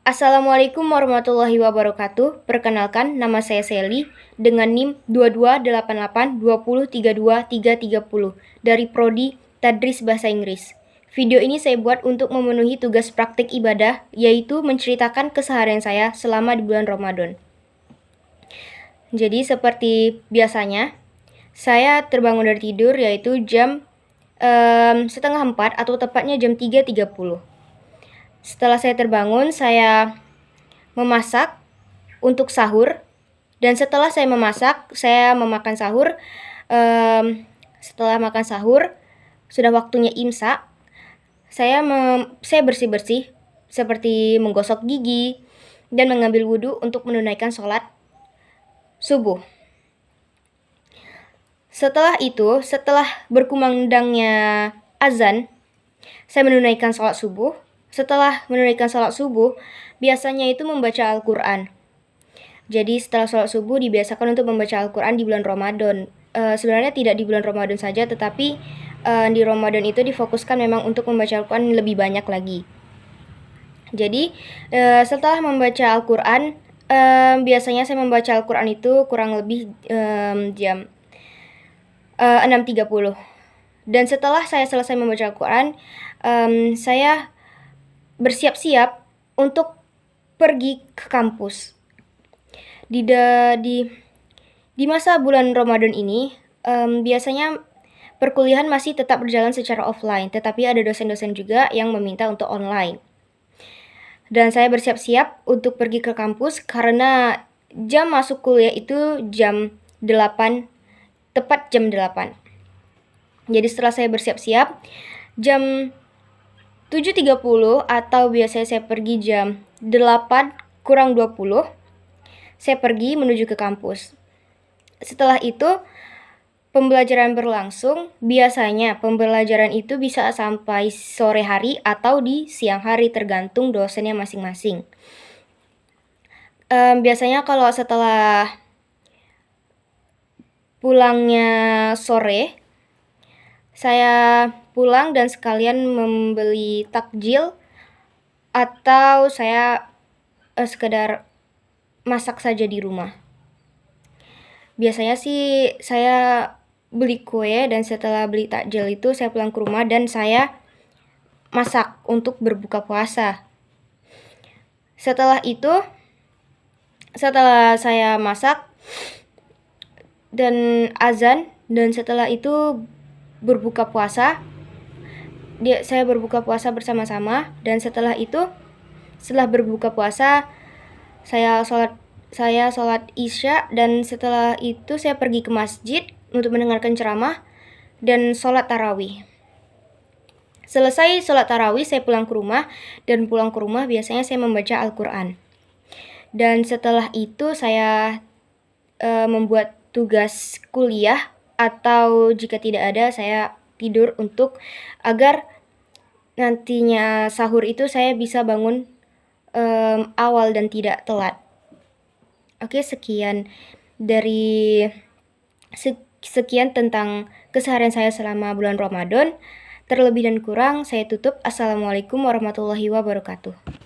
Assalamualaikum warahmatullahi wabarakatuh. Perkenalkan, nama saya Sally dengan NIM 228820323330 dari Prodi Tadris Bahasa Inggris. Video ini saya buat untuk memenuhi tugas praktik ibadah, yaitu menceritakan keseharian saya selama di bulan Ramadan. Jadi seperti biasanya, saya terbangun dari tidur yaitu jam 3:30 atau tepatnya jam 3.30. Setelah saya terbangun, saya memasak untuk sahur. Dan setelah saya memasak, saya memakan sahur. Setelah makan sahur, sudah waktunya imsak. Saya bersih-bersih seperti menggosok gigi dan mengambil wudhu untuk menunaikan sholat subuh. Setelah itu, setelah berkumandangnya azan, saya menunaikan sholat subuh. Setelah menunaikan sholat subuh, biasanya itu membaca Al-Quran. Jadi setelah sholat subuh dibiasakan untuk membaca Al-Quran di bulan Ramadan. Sebenarnya tidak di bulan Ramadan saja, tetapi di Ramadan itu difokuskan memang untuk membaca Al-Quran lebih banyak lagi. Jadi setelah membaca Al-Quran, biasanya saya membaca Al-Quran itu kurang lebih jam 6.30. Dan setelah saya selesai membaca Al-Quran, saya bersiap-siap untuk pergi ke kampus. Di masa bulan Ramadan ini, biasanya perkuliahan masih tetap berjalan secara offline, tetapi ada dosen-dosen juga yang meminta untuk online. Dan saya bersiap-siap untuk pergi ke kampus karena jam masuk kuliah itu jam 8, tepat jam 8. Jadi setelah saya bersiap-siap, jam 7.30 atau biasanya saya pergi jam 8:20, saya pergi menuju ke kampus. Setelah itu, pembelajaran berlangsung. Biasanya pembelajaran itu bisa sampai sore hari atau di siang hari, tergantung dosennya masing-masing. Biasanya kalau setelah pulangnya sore, saya pulang dan sekalian membeli takjil atau saya sekedar masak saja di rumah. Biasanya sih saya beli kue dan setelah beli takjil itu saya pulang ke rumah dan saya masak untuk berbuka puasa. Setelah itu, setelah saya masak dan azan, dan setelah itu berbuka puasa, saya berbuka puasa bersama-sama. Dan setelah itu, setelah berbuka puasa, saya sholat isya, dan setelah itu saya pergi ke masjid untuk mendengarkan ceramah dan sholat tarawih. Selesai sholat tarawih, saya pulang ke rumah, dan pulang ke rumah biasanya saya membaca Al-Quran. Dan setelah itu saya membuat tugas kuliah, atau jika tidak ada saya tidur untuk agar nantinya sahur itu saya bisa bangun awal dan tidak telat. Oke, sekian tentang keseharian saya selama bulan Ramadan. Terlebih dan kurang saya tutup. Assalamualaikum warahmatullahi wabarakatuh.